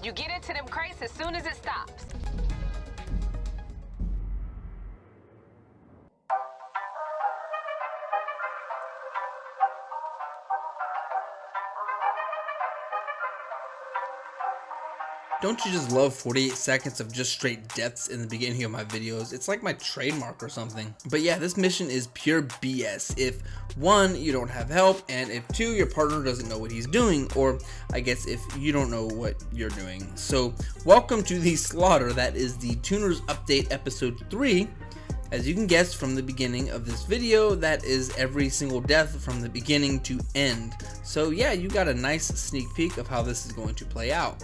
You get into them crates as soon as it stops. Don't you just love 48 seconds of just straight deaths in the beginning of my videos? It's like my trademark or something. But yeah, this mission is pure BS if 1, you don't have help, and if 2, your partner doesn't know what he's doing, or I guess if you don't know what you're doing. So welcome to the slaughter. That is the Tuners Update episode 3. As you can guess from the beginning of this video, that is every single death from the beginning to end. So yeah, you got a nice sneak peek of how this is going to play out.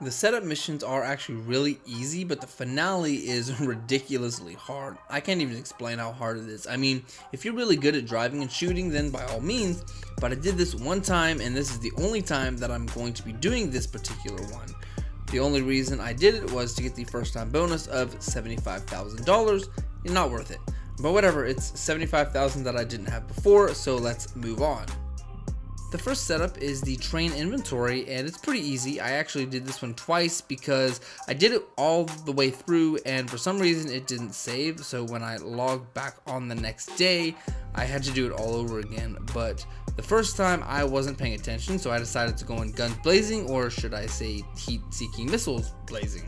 The setup missions are actually really easy, but the finale is ridiculously hard. I can't even explain how hard it is. I mean, if you're really good at driving and shooting, then by all means, but I did this one time, and this is the only time that I'm going to be doing this particular one. The only reason I did it was to get the first time bonus of $75,000. Not worth it. But whatever, it's $75,000 that I didn't have before, so let's move on. The first setup is the train inventory, and it's pretty easy. I actually did this one twice because I did it all the way through, and for some reason it didn't save, so when I logged back on the next day, I had to do it all over again. But the first time I wasn't paying attention, so I decided to go in guns blazing, or should I say heat-seeking missiles blazing.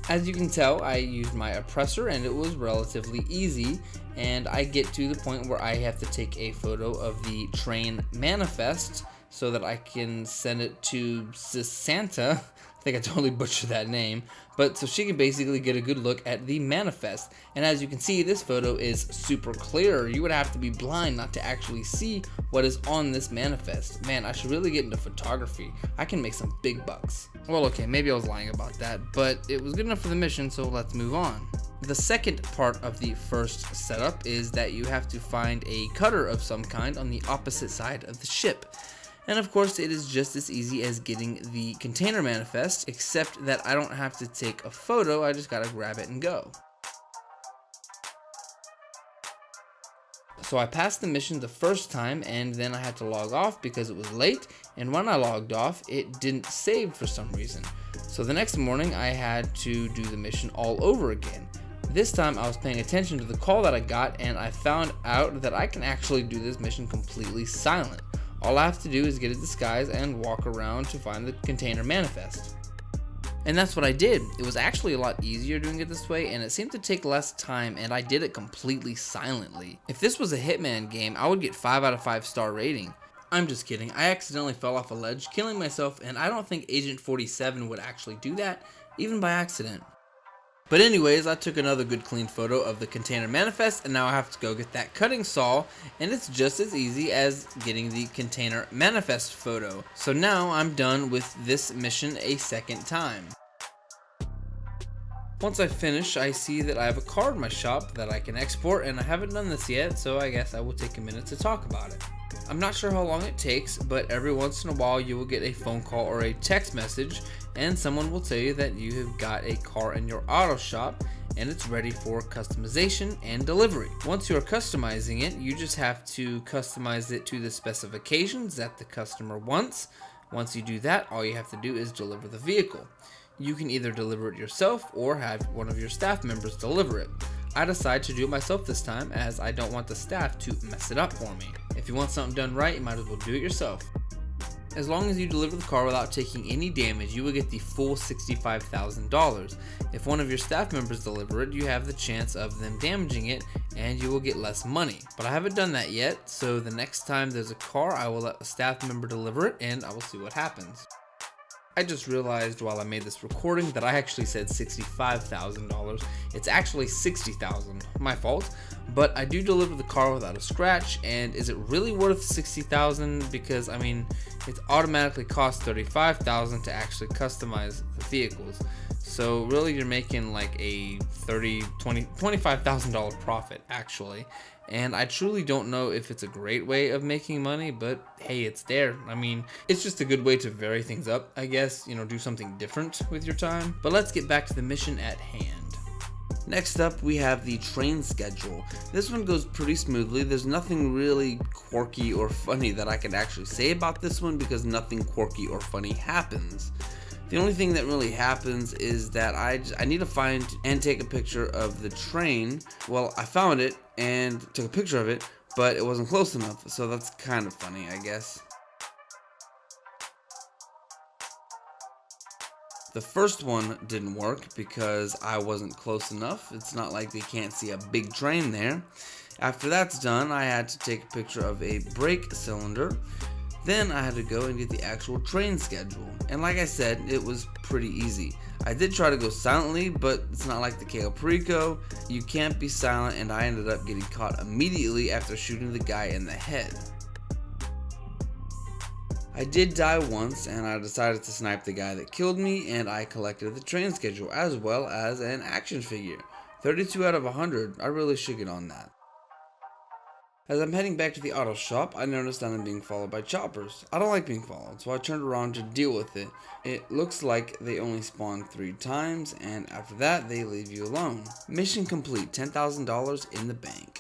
As you can tell, I used my oppressor and it was relatively easy, and I get to the point where I have to take a photo of the train manifest so that I can send it to Santa. I think I totally butchered that name, but so she can basically get a good look at the manifest. And as you can see, this photo is super clear. You would have to be blind not to actually see what is on this manifest. Man, I should really get into photography. I can make some big bucks. Well, okay, maybe I was lying about that, but it was good enough for the mission, so let's move on. The second part of the first setup is that you have to find a cutter of some kind on the opposite side of the ship. And of course, it is just as easy as getting the container manifest, except that I don't have to take a photo, I just gotta grab it and go. So I passed the mission the first time, and then I had to log off because it was late, and when I logged off, it didn't save for some reason. So the next morning, I had to do the mission all over again. This time I was paying attention to the call that I got, and I found out that I can actually do this mission completely silent. All I have to do is get a disguise and walk around to find the container manifest. And that's what I did. It was actually a lot easier doing it this way, and it seemed to take less time, and I did it completely silently. If this was a Hitman game, I would get 5 out of 5 star rating. I'm just kidding. I accidentally fell off a ledge, killing myself, and I don't think Agent 47 would actually do that, even by accident. But anyways, I took another good clean photo of the container manifest, and now I have to go get that cutting saw, and it's just as easy as getting the container manifest photo. So now I'm done with this mission a second time. Once I finish, I see that I have a car in my shop that I can export, and I haven't done this yet, so I guess I will take a minute to talk about it. I'm not sure how long it takes, but every once in a while you will get a phone call or a text message, and someone will tell you that you have got a car in your auto shop and it's ready for customization and delivery. Once you are customizing it, you just have to customize it to the specifications that the customer wants. Once you do that, all you have to do is deliver the vehicle. You can either deliver it yourself or have one of your staff members deliver it. I decided to do it myself this time, as I don't want the staff to mess it up for me. If you want something done right, you might as well do it yourself. As long as you deliver the car without taking any damage, you will get the full $65,000. If one of your staff members deliver it, you have the chance of them damaging it, and you will get less money. But I haven't done that yet, so the next time there's a car, I will let a staff member deliver it, and I will see what happens. I just realized while I made this recording that I actually said $65,000. It's actually $60,000. My fault. But I do deliver the car without a scratch, and is it really worth $60,000? Because I mean, it automatically costs $35,000 to actually customize the vehicles. So really you're making like a $25,000 profit actually. And I truly don't know if it's a great way of making money, but hey, it's there. I mean, it's just a good way to vary things up, I guess, do something different with your time. But let's get back to the mission at hand. Next up, we have the train schedule. This one goes pretty smoothly. There's nothing really quirky or funny that I can actually say about this one because nothing quirky or funny happens. The only thing that really happens is that I need to find and take a picture of the train. Well, I found it and took a picture of it, but it wasn't close enough, so that's kind of funny, I guess. The first one didn't work because I wasn't close enough. It's not like they can't see a big train there. After that's done, I had to take a picture of a brake cylinder. Then I had to go and get the actual train schedule. And like I said, it was pretty easy. I did try to go silently, but it's not like the Cayo Perico. You can't be silent, and I ended up getting caught immediately after shooting the guy in the head. I did die once, and I decided to snipe the guy that killed me, and I collected the train schedule as well as an action figure. 32 out of 100, I really should get on that. As I'm heading back to the auto shop, I noticed that I'm being followed by choppers. I don't like being followed, so I turned around to deal with it. It looks like they only spawn 3 times, and after that, they leave you alone. Mission complete, $10,000 in the bank.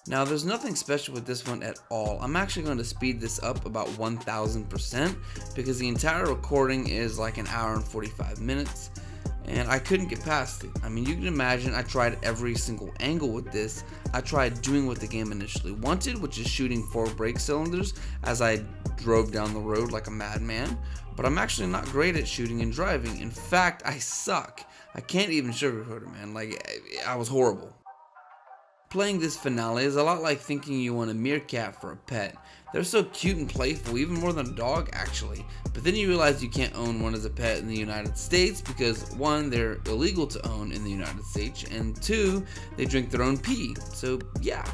Now, there's nothing special with this one at all. I'm actually going to speed this up about 1000% because the entire recording is like an hour and 45 minutes. And I couldn't get past it. I mean, you can imagine I tried every single angle with this. I tried doing what the game initially wanted, which is shooting 4 brake cylinders as I drove down the road like a madman. But I'm actually not great at shooting and driving. In fact, I suck. I can't even sugarcoat it, man. Like, I was horrible. Playing this finale is a lot like thinking you want a meerkat for a pet. They're so cute and playful, even more than a dog actually. But then you realize you can't own one as a pet in the United States because 1, they're illegal to own in the United States, and 2, they drink their own pee. So yeah.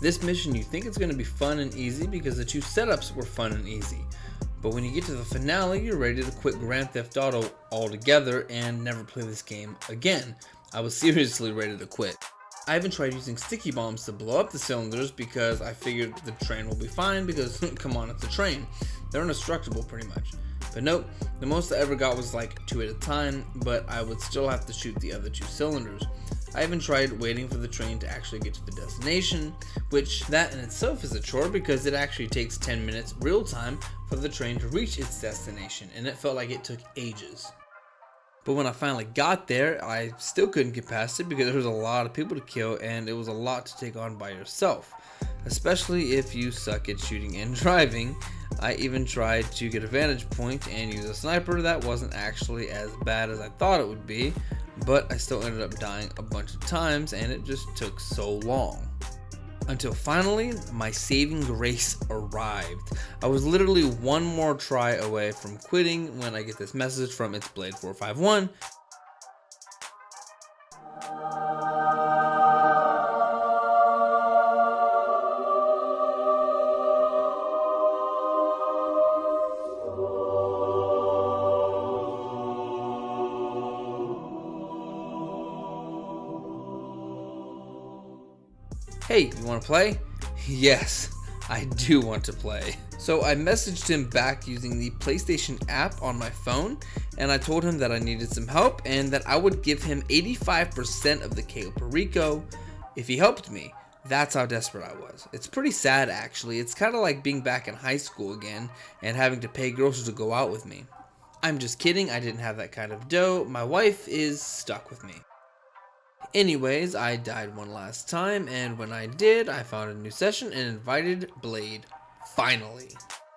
This mission, you think it's going to be fun and easy because the 2 setups were fun and easy. But when you get to the finale, you're ready to quit Grand Theft Auto altogether and never play this game again. I was seriously ready to quit. I even tried using sticky bombs to blow up the cylinders because I figured the train will be fine because, come on, it's a train. They're indestructible pretty much. But nope, the most I ever got was like 2 at a time, but I would still have to shoot the other 2 cylinders. I even tried waiting for the train to actually get to the destination, which that in itself is a chore because it actually takes 10 minutes real time for the train to reach its destination, and it felt like it took ages. But when I finally got there, I still couldn't get past it because there was a lot of people to kill and it was a lot to take on by yourself, especially if you suck at shooting and driving. I even tried to get a vantage point and use a sniper. That wasn't actually as bad as I thought it would be, but I still ended up dying a bunch of times and it just took so long. Until finally, my saving grace arrived. I was literally 1 more try away from quitting when I get this message from It's Blade 451. Hey, you want to play? Yes, I do want to play. So I messaged him back using the PlayStation app on my phone, and I told him that I needed some help and that I would give him 85% of the Cayo Perico if he helped me. That's how desperate I was. It's pretty sad actually. It's kind of like being back in high school again and having to pay girls to go out with me. I'm just kidding, I didn't have that kind of dough. My wife is stuck with me. Anyways, I died one last time, and when I did, I found a new session and invited Blade. Finally.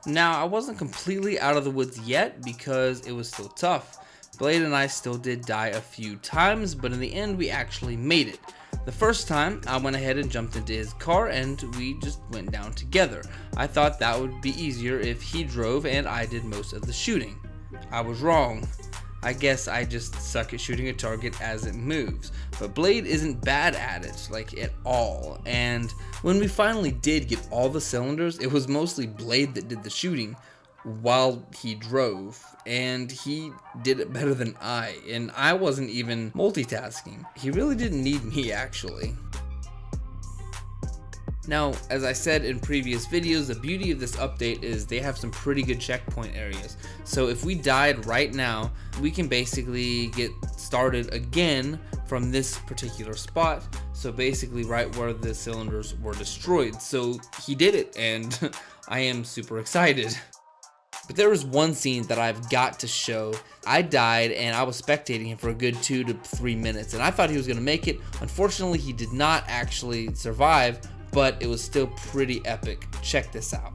Now, I wasn't completely out of the woods yet because it was still tough. Blade and I still did die a few times, but in the end, we actually made it. The first time, I went ahead and jumped into his car and we just went down together. I thought that would be easier if he drove and I did most of the shooting. I was wrong. I guess I just suck at shooting a target as it moves, but Blade isn't bad at it, like at all, and when we finally did get all the cylinders, it was mostly Blade that did the shooting while he drove, and he did it better than I, and I wasn't even multitasking. He really didn't need me actually. Now, as I said in previous videos, the beauty of this update is they have some pretty good checkpoint areas. So if we died right now, we can basically get started again from this particular spot. So basically right where the cylinders were destroyed. So he did it, and I am super excited. But there was one scene that I've got to show. I died and I was spectating him for a good 2 to 3 minutes, and I thought he was gonna make it. Unfortunately, he did not actually survive, but it was still pretty epic. Check this out.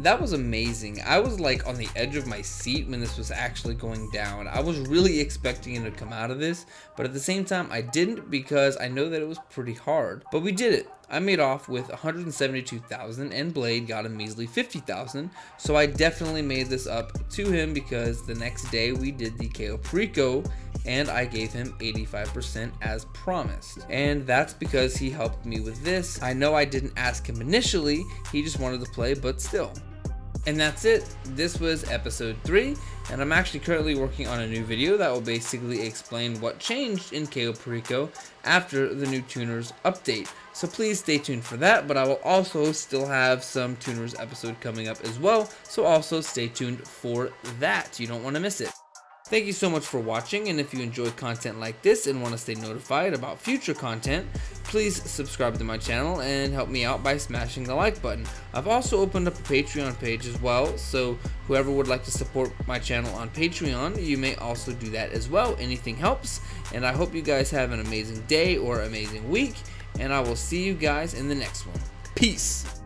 That was amazing. I was like on the edge of my seat when this was actually going down. I was really expecting him to come out of this, but at the same time I didn't, because I know that it was pretty hard. But we did it. I made off with 172,000 and Blade got a measly 50,000. So I definitely made this up to him, because the next day we did the KO Perico and I gave him 85% as promised. And that's because he helped me with this. I know I didn't ask him initially, he just wanted to play, but still. And that's it. This was episode 3, and I'm actually currently working on a new video that will basically explain what changed in KO Perico after the new tuners update. So please stay tuned for that, but I will also still have some tuners episode coming up as well, so also stay tuned for that. You don't want to miss it. Thank you so much for watching, and if you enjoy content like this and want to stay notified about future content, please subscribe to my channel and help me out by smashing the like button. I've also opened up a Patreon page as well, so whoever would like to support my channel on Patreon, you may also do that as well. Anything helps, and I hope you guys have an amazing day or amazing week, and I will see you guys in the next one. Peace!